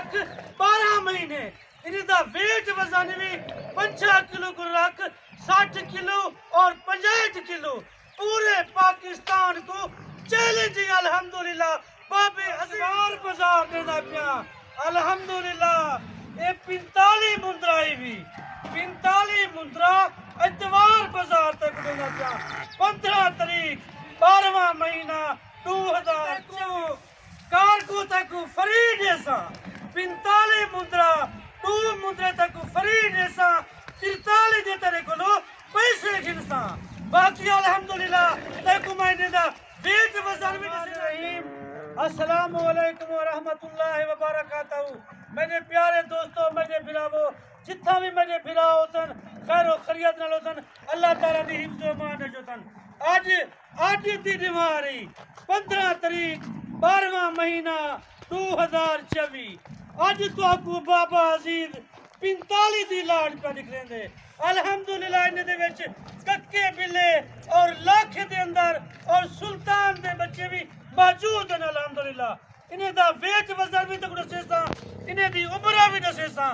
रख 12 महीने इनका वेट वजन भी 50 किलो को रख 60 किलो और 65 किलो पूरे पाकिस्तान को चैलेंजिंग अल्हम्दुलिल्लाह बाबे असगार बाजार देना पिया अल्हम्दुलिल्लाह ये 45 मुंद्रा भी 45 मुंद्रा इतवार बाजार तक देना पिया 15 तारीख 12वां महीना 2000 कारगो तक फ्री जैसा 45 मुंद्रा 2 मुंद्रे तक फ्री जैसा 43 दे तेरे को पैसे गिनसा बाकी अल्हम्दुलिल्लाह तेको महीने दा वेट वजन भी रहीम अस्सलाम वालेकुम व रहमतुल्लाहि व बरकातहू मेरे प्यारे दोस्तों मेरे भिरावो जितना भी मेरे भिरा होतन खैर व खैरियत नाल होतन अल्लाह ताला दी हिफ्ज़ व मान जोतन आज दी दिवारी 15 तारीख 12वां महीना 2024 आज तो बाबा अजीज 45 दी लाड़ पे निकलेंदे अल्हम्दुलिल्लाह इन्हें दे विच कक्के बिल्ले और लाख दे अंदर और सुल्तान दे बच्चे भी मौजूद हैं अल्हम्दुलिल्लाह इन्हें दा वेट वजन भी तक दसेसा इन्हें दी उम्र भी दसेसा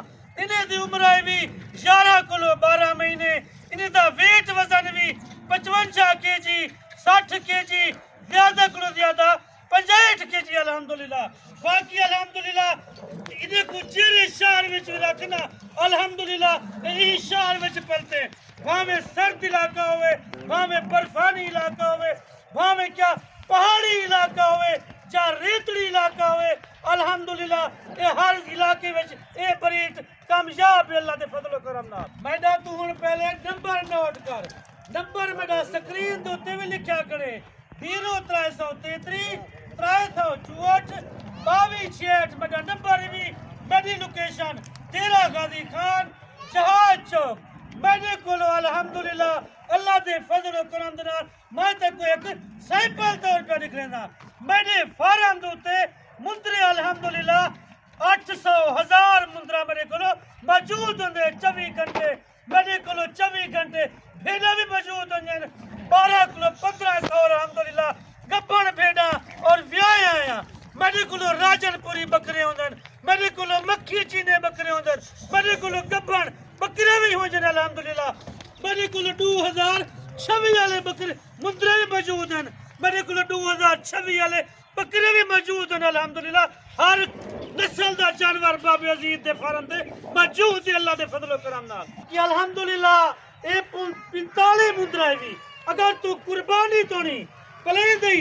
इन्हें दी उम्र भी 11 किलो 12 महीने इन्हें दा वेट वजन भी 55 केजी 60 केजी ज्यादा को ज्यादा 65 केजी अल्हम्दुलिल्लाह बाकी अल्हम्दुलिल्लाह इन्हें को जेरे शहर विच रखना अल्हम्दुलिल्लाह यही शहर विच पलते वहां में सर्द इलाका होवे वहां में बर्फानी इलाका होवे वहां में क्या पहाड़ी इलाका होवे या रेतड़ी इलाका होवे अल्हम्दुलिल्लाह ये हर इलाके विच ए बरीड कामयाब अल्लाह दे फजल करम नाल मैडा तू हुन पहले नंबर नोट कर नंबर मेरा स्क्रीन दे उत्ते भी लिखया करे 0333 364 2268 मेरा नंबर भी मेरी लोकेशन तेरा गाजी खान जहाज चौक मेरे को अल्हम्दुलिल्लाह अल्लाह दे फजल व करम दे नाल मैं ते को एक सैंपल तौर पे निकलेंदा मेरे फार्म दे उत्ते मुंदरे अल्हम्दुलिल्लाह 800 1000 मुंदरा मेरे को मौजूद होंगे 24 घंटे मेरे को 24 घंटे भेड़ा भी मौजूद होंगे 12 किलो 1500 अल्हम्दुलिल्लाह गब्बन भेड़ा और व्याह आया मेरे को राजनपुरी बकरे होंगे मेरे को मक्खी चीने बकरे होंगे मेरे को गब्बन बकरे भी होंगे अल्हम्दुलिल्लाह मेरे को 2026 वाले बकरे मुंदरे भी मौजूद हैं मेरे को 2026 वाले बकरे भी मौजूद हैं अल्हम्दुलिल्लाह हर नस्ल दा जानवर बाबे अजीज दे फार्म दे मौजूद है अल्लाह दे फजल व करम नाल कि अल्हम्दुलिल्लाह ए 45 मुंदरा भी अगर तू कुर्बानी तो नहीं पले दी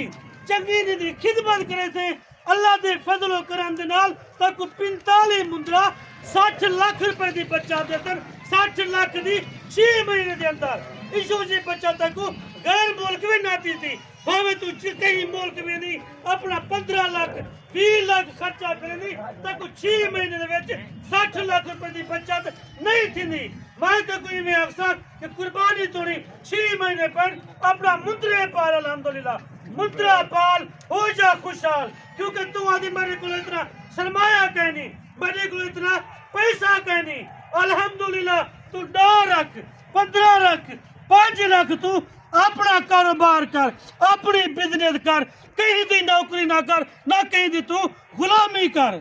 चंगी दी खिदमत करे थे अल्लाह दे फजल व करम दे नाल तक 45 मुंदरा 60 लाख रुपए दी बच्चा देतन 60 लाख दी 6 महीने दे अंदर इशू जी बच्चा तक गैर मुल्क भी नाती थी भावे तू कहीं मुल्क में नहीं अपना 15 लाख 20 लाख खर्चा करे तक 6 महीने दे विच 60 लाख रुपए दी बचत नहीं थी मैं तो कोई में अफसर कि कुर्बानी तोड़ी 6 महीने पर अपना मुंदरे पाल अल्हम्दुलिल्लाह मुंदरा पाल हो जा खुशहाल क्योंकि तू आदि मेरे को इतना सरमाया कहनी मेरे को इतना पैसा कहनी अल्हम्दुलिल्लाह तू 2 रख 15 रख 5 लाख तू अपना कारोबार कर अपनी बिजनेस कर कहीं दी नौकरी ना कर ना कहीं दी तू गुलामी कर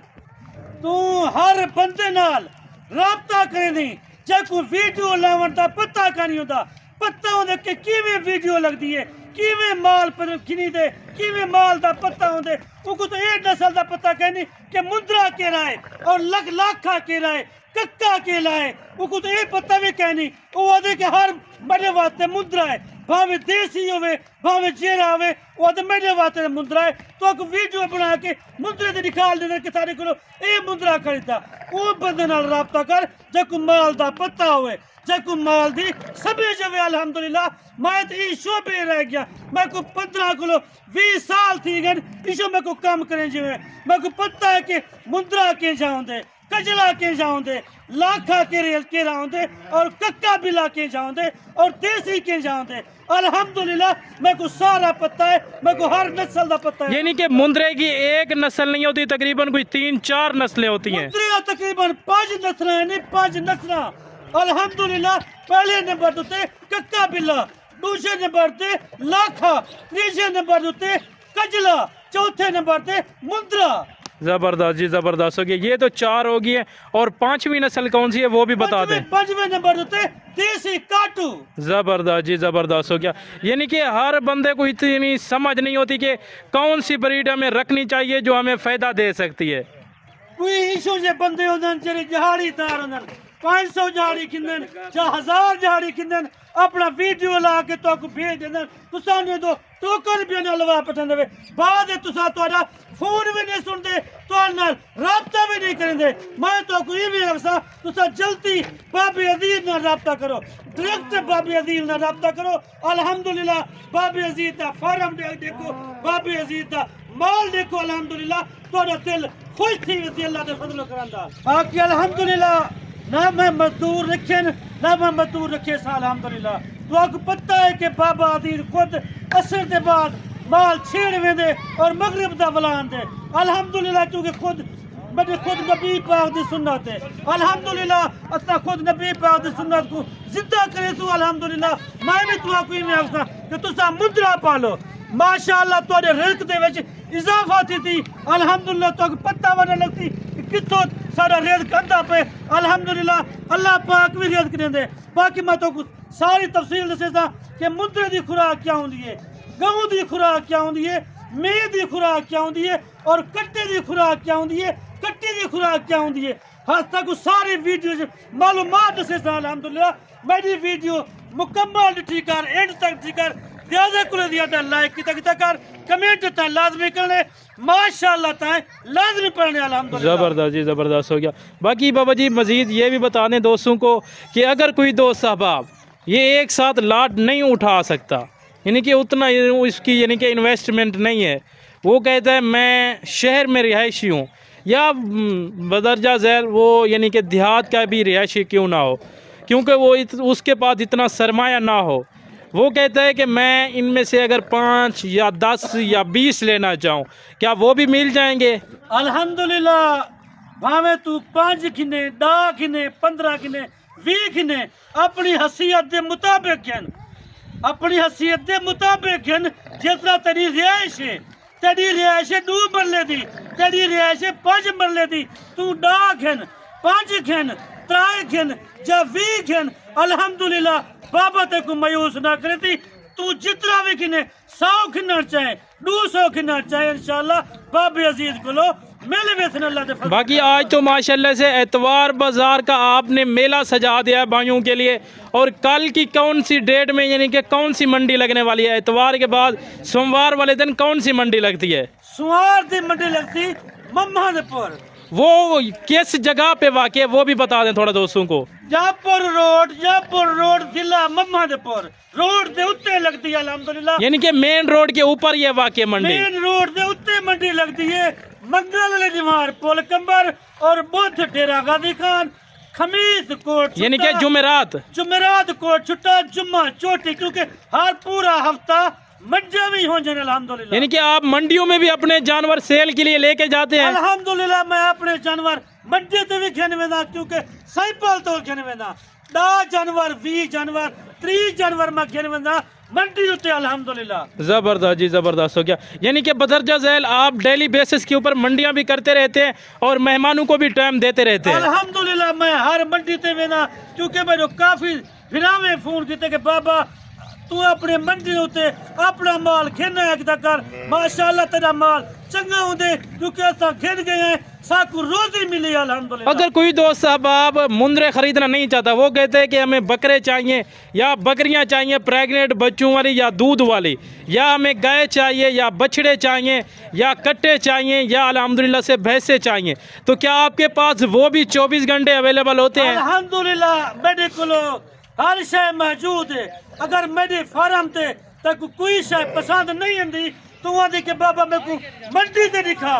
तू हर बंदे नाल राबता करे जे कोई वीडियो लावन दा पता का नहीं होता पता होंदे कि किवें वीडियो लगदी है किवें माल पर खिनी दे किवें माल दा पता होंदे उनको तो ये नस्ल दा पता कहनी कि मुंदरा के राय और लाखा के राय कक्का के लाए उनको तो ये पता भी कहनी वो आदे के हर मेरे वास्ते मुंदरा है भावे देसी होवे भावे जेरा होवे वो आदे मेरे वास्ते मुंदरा है तो एक वीडियो बना के मुंदरे दे निकाल देने के सारे को ये मुंदरा खरीदा वो बंदे नाल राबता कर जे को माल दा पता होवे जे को माल दी सभी जवे अल्हम्दुलिल्लाह मैं तो ई शोबे रह गया मैं को 15 किलो 20 साल थी गए इशो मैं को काम करें जिवे मैं को पता है कि मुंदरा के जाऊंदे कजला के जाऊंदे लाखा के राउंदे और कक्का बिला के जाऊंदे और देसी के जाऊंदे अल्हम्दुलिल्लाह मेरे को सारा पता है मेरे को हर नस्ल का पता है यानी कि मुंदरे की एक नस्ल नहीं होती तकरीबन कोई 3-4 नस्लें होती हैं मुंदरे तकरीबन 5 नस्लें हैं 5 नस्ल अल्हम्दुलिल्लाह पहले नंबर ते कक्का बिला दूसरे नंबर ते लाखा तीसरे नंबर ते कजला चौथे नंबर ते मुंदरा ज़बरदस्त जी, ज़बरदस्त हो गया। ये तो 4 होगी है, और 5वीं नस्ल कौन सी है वो भी बता दें। 5वें नंबर होते देसी काटू। ज़बरदस्त जी, ज़बरदस्त हो गया। यानी कि हर बंदे को इतनी समझ नहीं होती कि कौन सी ब्रीड हमें रखनी चाहिए जो हमें फ़ायदा दे सकती है। कोई इशू जे बंदे होंदन जेरे जहाड़ीदार होंदन 500 जहाड़ी खिंदन या 1000 जहाड़ी खिंदन अपना वीडियो ला के तो को भेज देंदन तुसा ने दो टोकन भी ना लवा पठन देवे बाद तुसा तोड़ा फोन भी नहीं सुनते तो नाल राब्ता भी नहीं करेंदे। मैं तो को ये भी अक्सा तुसा जल्दी बाबे अजीज नाल राब्ता करो, डायरेक्ट बाबे अजीज नाल राब्ता करो। अल्हम्दुलिल्लाह बाबे अजीज दा फार्म देखो, बाबे अजीज दा माल देखो। अल्हम्दुलिल्लाह तोड़ा दिल खुश थी वती अल्लाह दे फजल करंदा। बाकी अल्हम्दुलिल्लाह ना मैं मजदूर रखे ना मैं मजदूर रखे सा। अल्हम्दुलिल्लाह तो आपको पता है कि बाबा अदील खुद असर के बाद माल छेड़ वेंदे और मगरिब दा बलान दे। अल्हम्दुलिल्लाह क्योंकि खुद मैंने खुद नबी पाक दी सुन्नत है। अल्हम्दुलिल्लाह अता खुद नबी पाक दी सुन्नत को जिंदा करे तो अल्हम्दुलिल्लाह मैं भी तुआ कोई में आखदा कि तुसा मुद्रा पालो माशाअल्लाह तोड़े रिज़्क दे विच इजाफा थी। अल्हम्दुलिल्लाह तो पता वने लगती किथों सारा रिज़्क अंदा पे। अल्हम्दुलिल्लाह अल्लाह पाक भी रिज़्क देंदे। बाकी मैं तो सारी तफसील दसेसा कि मुद्रे दी खुराक क्या होंदी है, गऊ दी खुराक क्या होंदी है, मेह दी खुराक क्या होंदी है और कट्टे दी खुराक क्या होंदी है, कट्टी दी खुराक क्या होंदी है। हज तक सारी वीडियो मालूमात दसेसा। अल्हम्दुलिल्लाह मेरी वीडियो मुकम्मल ॾिठी कर एंड तक ॾिठी कर ज़्यादा को ज़्यादा लाइक किता कर कमेंट ता लाजमी करने माशाअल्लाह ताए लाजमी पढ़ने। अल्हम्दुलिल्लाह ज़बरदस्त जी, ज़बरदस्त हो गया। बाकी बाबा जी मज़ीद ये भी बता दें दोस्तों को कि अगर कोई दोस्त साहब ये एक साथ लाट नहीं उठा सकता, यानी कि उतना इसकी यानी कि इन्वेस्टमेंट नहीं है, वो कहता है मैं शहर में रिहायशी हूँ या बदरजा झैल वो यानी कि देहात का भी रिहायशी क्यों ना हो, क्योंकि वो उसके पास इतना सरमाया ना हो, वो कहता है कि मैं इनमें से अगर 5 या 10 या 20 लेना चाहूँ क्या वो भी मिल जाएंगे? अल्हम्दुलिल्लाह भावे तू 5 खिने 10 खिने 15 खिने 20 खिने अपनी हसीयत के मुताबिक हैं, अपनी हसीयत के मुताबिक हैं। जितना तेरी रिहाइश है, तेरी रिहाइश 2 मरले दी, तेरी रिहाइश 5 मरले दी, तू 10 खिन 5 खिन 3 खिन या 20 खिन अल्हम्दुलिल्लाह बाबा ते को मायूस ना करे थी। तू जितना भी खिने 100 खिना चाहे 200 खिना चाहे इंशाअल्लाह बाबे अजीज को लो मेले में अल्लाह दे फजल। बाकी आज तो माशाल्लाह से एतवार बाज़ार का आपने मेला सजा दिया है भाइयों के लिए, और कल की कौन सी डेट में यानी कि कौन सी मंडी लगने वाली है? एतवार के बाद सोमवार वाले दिन कौन सी मंडी लगती है? सुवार दी मंडी लगती मम्मादपुर। वो किस जगह पे वाक़ है वो भी बता दें थोड़ा दोस्तों को। जापुर रोड जिला मम्मादपुर रोड दे उत्ते लगती है। अल्हम्दुलिल्लाह यानी कि मेन रोड के ऊपर ये वाक़ मंडी, मेन रोड दे उत्ते मंडी लगती है। मंगल वाले दीवार पुल कंबर और बुध डेरा गाजी खान खमीस कोट यानी कि जुमेरात कोट छुट्टा जुम्मा चोटी, क्योंकि हर पूरा हफ्ता मंडियां भी हो जाने। अल्हम्दुलिल्लाह यानी कि आप मंडियों में भी अपने जानवर सेल के लिए लेके जाते हैं? अल्हम्दुलिल्लाह मैं अपने जानवर मंडी ते भी खेने वेंदा, क्योंकि साइपल तो खेने वेंदा 10 जानवर 20 जानवर 30 जानवर मैं खेने वेंदा मंडी उत्ते। अल्हम्दुलिल्लाह ज़बरदस्त जी, ज़बरदस्त हो गया। यानी कि बदरजा झैल आप डेली बेसिस के ऊपर मंडियां भी करते रहते हैं और मेहमानों को भी टाइम देते रहते हैं? अल्हम्दुलिल्लाह मैं हर मंडी ते वेंदा, क्योंकि मेरे काफी फिरावे फोन किते कि बाबा तू अपने मंडी उत्ते अपना माल खेना कर माशाअल्लाह तेरा माल चंगा होंदे, क्योंकि असा खेल गए हैं साकू रोजी मिली। अल्हम्दुलिल्लाह अगर कोई दोस्त साहब आप मुंदरे खरीदना नहीं चाहता, वो कहते हैं कि हमें बकरे चाहिए या बकरियां चाहिए प्रेग्नेंट बच्चों वाली या दूध वाली, या हमें गाय चाहिए या बछड़े चाहिए या कट्टे चाहिए या अल्हम्दुलिल्लाह से भैंसे चाहिए, तो क्या आपके पास वो भी 24 घंटे अवेलेबल होते हैं? अल्हम्दुलिल्लाह मेरे को हर शय मौजूद है। अगर मेरे फार्म ते तक कोई शय पसंद नहीं आती तो आदि के बाबा मेरे को मंडी ते दिखा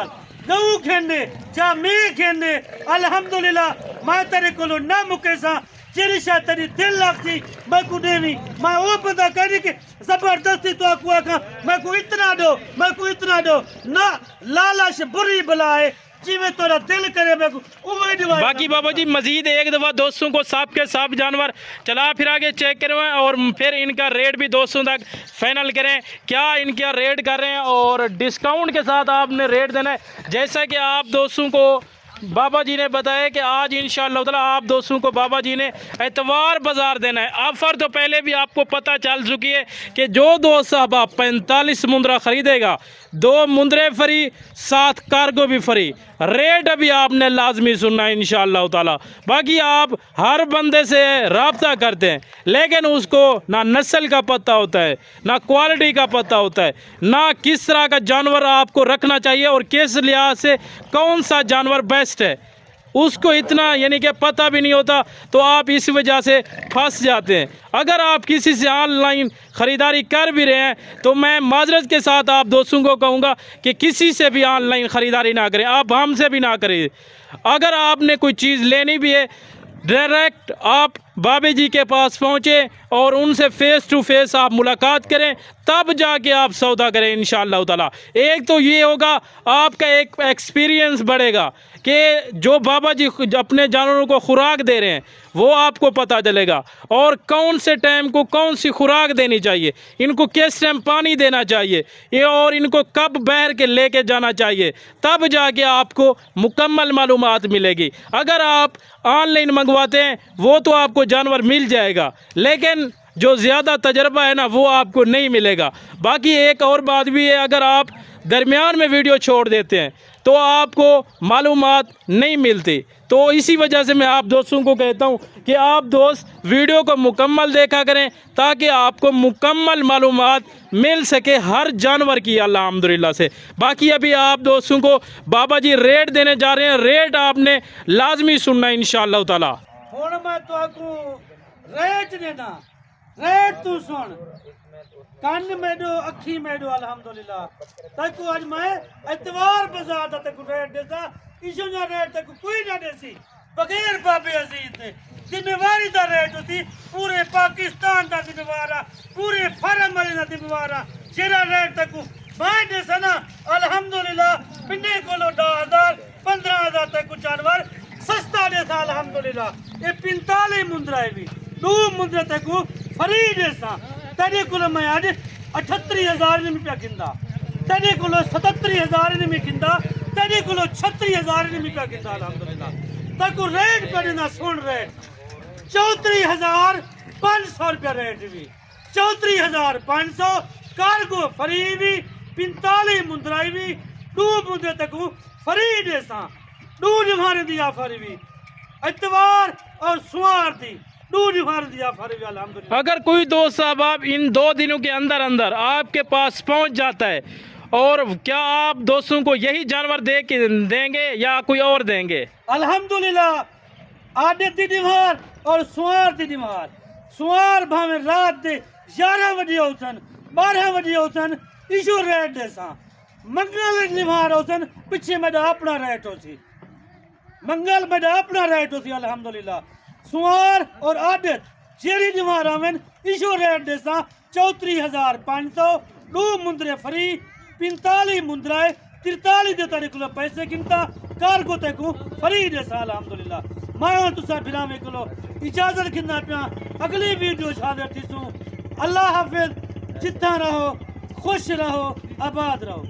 गऊ खेने या मैं खेने। अल्हम्दुलिल्लाह मैं तेरे को ना मुकेसा जेरी शय तेरी दिल लगती मैं को देवी, मैं वो पता करी कि जबरदस्ती तो आपको आखा मैं को इतना दो मैं को इतना दो ना। लालच बुरी बलाए جی میں تورا دل کرے میں اوے ڈیوائز باقی بابا جی مزید ایک دفعہ دوستوں کو سب کے سب جانور چلا پھرا کے چیک کروائیں اور پھر ان کا ریٹ بھی دوستوں تک فائنل کریں کیا ان کا ریٹ کر رہے ہیں اور ڈسکاؤنٹ کے ساتھ آپ نے ریٹ دینا ہے جیسا کہ آپ دوستوں کو بابا جی نے بتایا کہ آج انشاءاللہ تعالی آپ دوستوں کو بابا جی نے اتوار بازار دینا ہے آفر تو پہلے بھی آپ کو پتہ چل چکی ہے کہ جو دوست صاحب 45 مندرہ خریدے گا 2 مندرے فری 7 کارگو بھی فری ریٹ ابھی آپ نے لازمی سننا ہے انشاءاللہ تعالی باقی آپ ہر بندے سے رابطہ کرتے ہیں لیکن اس کو نہ نسل کا پتہ ہوتا ہے نہ کوالٹی کا پتہ ہوتا ہے نہ کس طرح کا جانور آپ کو رکھنا چاہیے اور کس لحاظ سے کون سا جانور بیسٹ ہے اس کو اتنا یعنی کہ پتہ بھی نہیں ہوتا تو آپ اس وجہ سے پھنس جاتے ہیں اگر آپ کسی سے آن لائن خریداری کر بھی رہے ہیں تو میں معذرت کے ساتھ آپ دوستوں کو کہوں گا کہ کسی سے بھی آن لائن خریداری نہ کریں آپ ہم سے بھی نہ کریں اگر آپ نے کوئی چیز لینی بھی ہے ڈائریکٹ آپ بابے جی کے پاس پہنچیں اور ان سے فیس ٹو فیس آپ ملاقات کریں تب جا کے آپ سودا کریں انشاءاللہ تعالی ایک تو یہ ہوگا آپ کا ایک ایکسپیرینس بڑھے گا کہ جو بابا جی اپنے جانوروں کو خوراک دے رہے ہیں وہ آپ کو پتہ چلے گا اور کون سے ٹائم کو کون سی خوراک دینی چاہیے ان کو کس ٹائم پانی دینا چاہیے اور ان کو کب بہر کے لے کے جانا چاہیے تب جا کے آپ کو مکمل معلومات ملے گی اگر آپ آن لائن منگواتے ہیں وہ تو آپ کو جانور مل جائے گا لیکن جو زیادہ تجربہ ہے نا وہ آپ کو نہیں ملے گا باقی ایک اور بات بھی ہے اگر آپ درمیان میں ویڈیو چھوڑ دیتے ہیں تو آپ کو معلومات نہیں ملتی تو اسی وجہ سے میں آپ دوستوں کو کہتا ہوں کہ آپ دوست ویڈیو کو مکمل دیکھا کریں تاکہ آپ کو مکمل معلومات مل سکے ہر جانور کی الحمدللہ سے باقی ابھی آپ دوستوں کو بابا جی ریٹ دینے جا رہے ہیں ریٹ آپ نے لازمی سننا ہے انشاءاللہ تعالی ہن میں تو کو ریٹ دینا ریٹ تو سن کان میڈو اکھی میڈو الحمدللہ تکو اج میں اتوار بازار دا تکو ریٹ دیتا ایشو نہ ریٹ تکو کوئی نہ دیسی بغیر بابے عزیز نے ذمہ واری دا ریٹ ہوتی پورے پاکستان دا ذمہ وارا پورے فرم والے دا ذمہ وارا جیڑا ریٹ تکو میں دیسا نا الحمدللہ پنڈے کولو 10,000 15,000 تکو جانور سستا دیسا الحمدللہ یہ 45 مندرہ بھی 2 مندرہ تکو فری دیسا تیرے کولو میں آج 38,000 نہیں پیا گندا تیرے کولو 77,000 نہیں گندا تیرے کولو 36,000 نہیں پیا گندا الحمدللہ تاکو ریٹ پہ دینا سن ریٹ 34,500 روپیہ ریٹ بھی 34,500 کارگو فری بھی 45 مندرائی بھی 2 مندرے تکو فری دیسا 2 جمہارے دیا فری بھی اتوار اور سوار دی اگر کوئی دوست صاحب آپ ان 2 دنوں کے اندر اندر آپ کے پاس پہنچ جاتا ہے اور کیا آپ دوستوں کو یہی جانور دیں گے یا کوئی اور دیں گے الحمدللہ آڈے دی دیوار اور سوار دی دیوار سوار بھامے رات دے 11 بجے ہوتن 12 بجے ہوتن ایشو ریٹ دے ساں منگل دیوار ہوتن پچھے میں اپنا ریٹ ہوتی منگل میں اپنا ریٹ ہوتی الحمدللہ سوار اور عادت جیری دیوار آمین ایشو ریٹ دیسا 34,500 2 مندرے فری 45 مندرے 43 دیتا نکلو پیسے کنتا کارگو تکو فری دیسا الحمدللہ مائیوں تو سا بھیرا میں کلو اجازت کندہ پیا اگلی ویڈیو شادر تھی سوں اللہ حافظ جتنا رہو خوش رہو آباد رہو